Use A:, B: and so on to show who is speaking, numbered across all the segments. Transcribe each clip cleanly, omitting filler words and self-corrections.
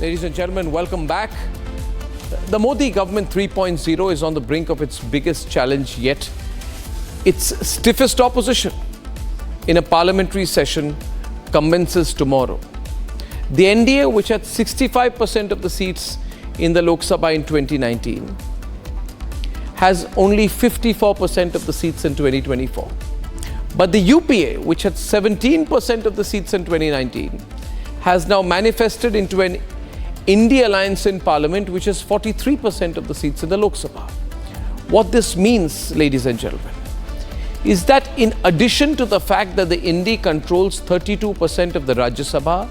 A: Ladies and gentlemen, welcome back. The Modi government 3.0 is on the brink of its biggest challenge yet. Its stiffest opposition in a parliamentary session commences tomorrow. The NDA, which had 65% of the seats in the Lok Sabha in 2019, has only 54% of the seats in 2024. But the UPA, which had 17% of the seats in 2019, has now manifested into an India alliance in parliament, which has 43% of the seats in the Lok Sabha. What this means, ladies and gentlemen, is that in addition to the fact that the India controls 32% of the Rajya Sabha,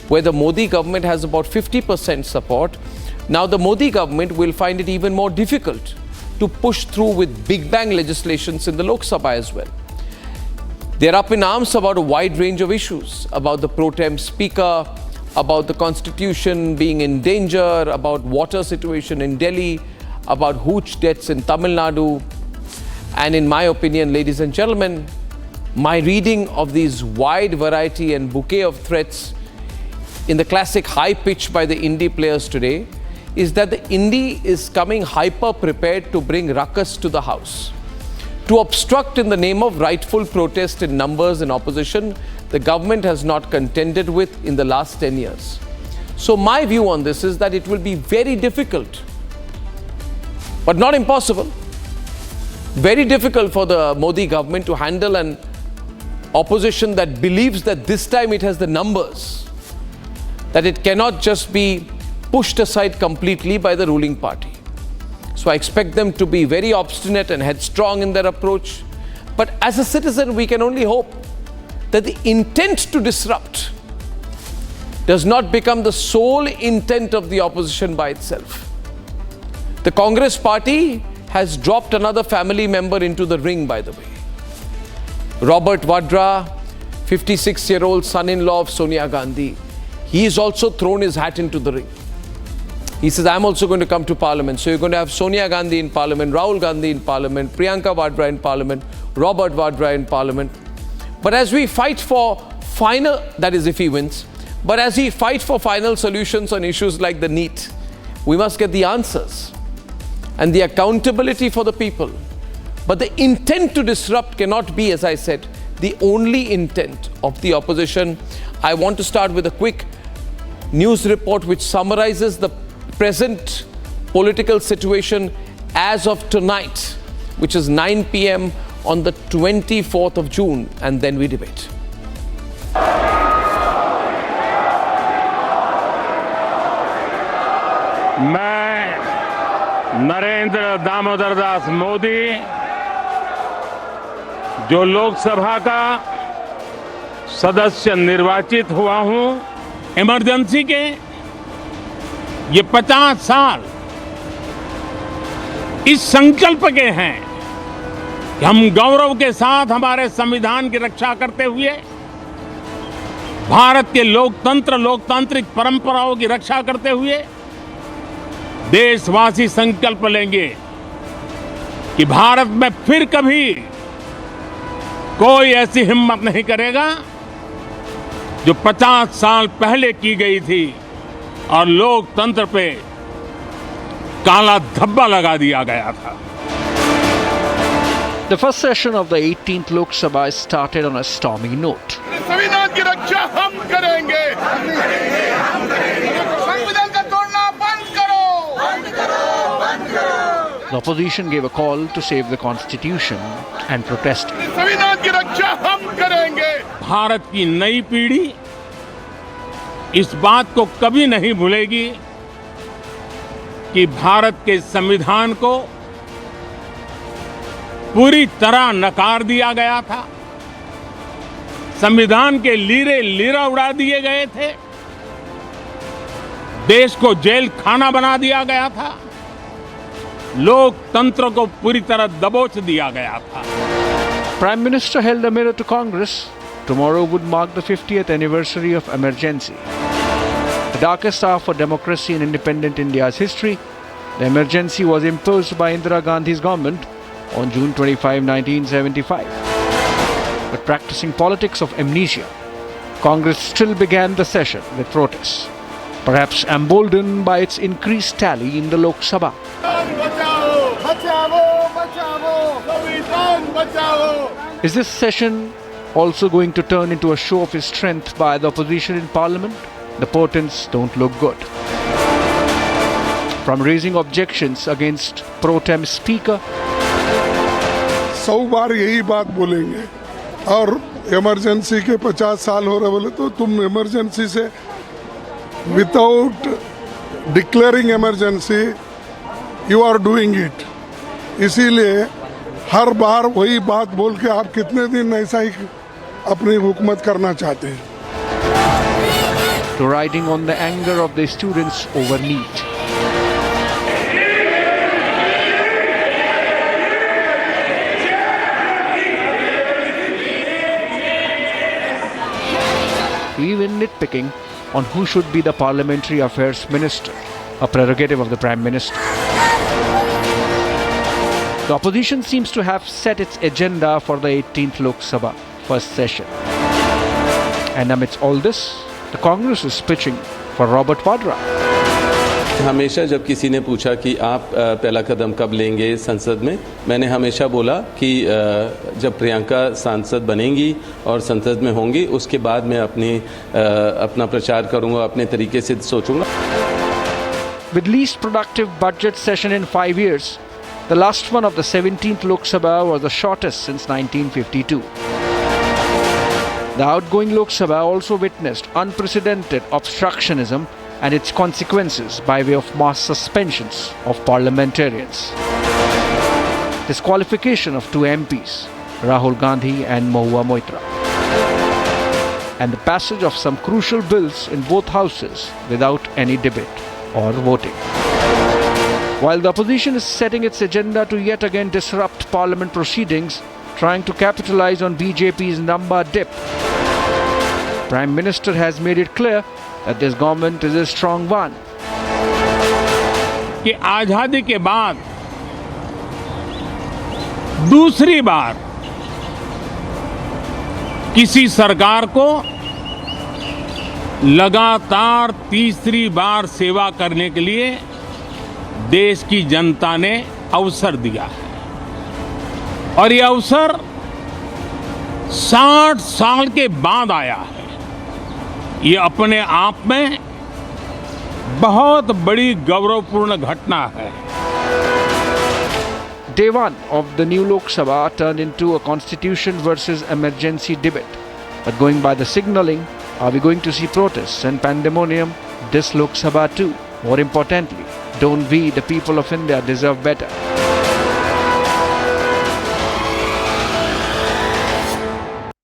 A: where the Modi government has about 50% support, now the Modi government will find it even more difficult to push through with big bang legislations in the Lok Sabha as well. They're up in arms about a wide range of issues, about the pro tem speaker, about the constitution being in danger, about water situation in Delhi, about hooch debts in Tamil Nadu. And in my opinion, ladies and gentlemen, my reading of these wide variety and bouquet of threats in the classic high pitch by the Indy players today is that the Indy is coming hyper prepared to bring ruckus to the house, to obstruct in the name of rightful protest in numbers and opposition the government has not contended with in the last 10 years. So my view on this is that it will be very difficult, but not impossible, very difficult for the Modi government to handle an opposition that believes that this time it has the numbers, that it cannot just be pushed aside completely by the ruling party. So I expect them to be very obstinate and headstrong in their approach. But as a citizen, we can only hope that the intent to disrupt does not become the sole intent of the opposition by itself. The Congress party has dropped another family member into the ring, by the way. Robert Vadra, 56-year-old son-in-law of Sonia Gandhi. He has also thrown his hat into the ring. He says, I'm also going to come to parliament. So you're going to have Sonia Gandhi in parliament, Rahul Gandhi in parliament, Priyanka Vadra in parliament, Robert Vadra in parliament. But as we fight for final, that is if he wins, but as we fight for final solutions on issues like the NEET, we must get the answers and the accountability for the people. But the intent to disrupt cannot be, as I said, the only intent of the opposition. I want to start with a quick news report which summarizes the present political situation as of tonight, which is 9 p.m. on the 24th of June, and then we debate.
B: मैं नरेंद्र दामोदर दास मोदी जो लोकसभा का सदस्य निर्वाचित हुआ हूं, emergency के ये 50 साल इस संकल्प के हैं कि हम गौरव के साथ हमारे संविधान की रक्षा करते हुए भारत के लोकतांत्रिक परंपराओं की रक्षा करते हुए देशवासी संकल्प लेंगे कि भारत में फिर कभी कोई ऐसी हिम्मत नहीं करेगा जो 50 साल पहले की गई थी और लोकतंत्र पे काला धब्बा लगा दिया गया था.
C: The first session of the 18th Lok Sabha started on a stormy note.
D: संविधान की रक्षा हम करेंगे. संविधान का तोड़ना बंद करो.
C: The opposition gave a call to save the constitution and protested.
D: संविधान की रक्षा हम करेंगे.
B: भारत की नई पीढ़ी इस बात को कभी नहीं भूलेगी कि भारत के संविधान को पूरी तरह नकार दिया गया था. संविधान के लीरे लीरा उड़ा दिए गए थे. देश को जेल खाना बना दिया गया था. लोकतंत्र को पूरी तरह दबोच दिया गया था.
C: Prime Minister held a mirror to Congress. Tomorrow would mark the 50th anniversary of emergency. The darkest hour for democracy in independent India's history, the emergency was imposed by Indira Gandhi's government on June 25, 1975. But practicing politics of amnesia, Congress still began the session with protests. perhaps emboldened by its increased tally in the Lok Sabha.
D: बचाओ बचाओ बचाओ संविधान बचाओ.
C: Is this session also going to turn into a show of its strength by the opposition in Parliament? The portents don't look good. From raising objections against pro tem speaker,
E: 100 बार यही बात बोलेंगे और emergency के 50 साल हो रहे बोले तो तुम इमरजेंसी से without declaring emergency you are doing it. इसीलिए हर बार वही बात बोल के आप कितने दिन ऐसा ही अपनी हुकूमत करना चाहते हैं.
C: to riding on the anger of the students over NEET. Even nitpicking on who should be the Parliamentary Affairs Minister, a prerogative of the Prime Minister. The opposition seems to have set its agenda for the 18th Lok Sabha first session. And amidst all this, the Congress is pitching for Robert Vadra.
F: हमेशा जब किसी ने पूछा कि आप पहला कदम कब लेंगे संसद में, मैंने हमेशा बोला कि जब प्रियंका सांसद बनेंगी और संसद में होंगी उसके बाद मैं अपना प्रचार करूंगा, अपने तरीके से सोचूंगा.
C: With least productive budget session in 5 years, the last one of the 17th Lok Sabha was the shortest since 1952. The outgoing Lok Sabha also witnessed unprecedented obstructionism and its consequences by way of mass suspensions of parliamentarians. Disqualification of 2 MPs, Rahul Gandhi and Mahua Moitra. And the passage of some crucial bills in both houses without any debate or voting. While the opposition is setting its agenda to yet again disrupt parliament proceedings, trying to capitalize on BJP's number dip, Prime Minister has made it clear that this government is a strong one.
B: कि आजादी के बाद दूसरी बार किसी सरकार को लगातार तीसरी बार सेवा करने के लिए देश की जनता ने अवसर दिया है और ये अवसर 60 साल के बाद आया है. ये अपने आप में बहुत बड़ी गौरवपूर्ण घटना है.
C: Day one of the new Lok Sabha turned into a constitution versus emergency debate. But going by the signalling, are we going to see protests and pandemonium this Lok Sabha too? More importantly, don't we, the people of India, deserve better?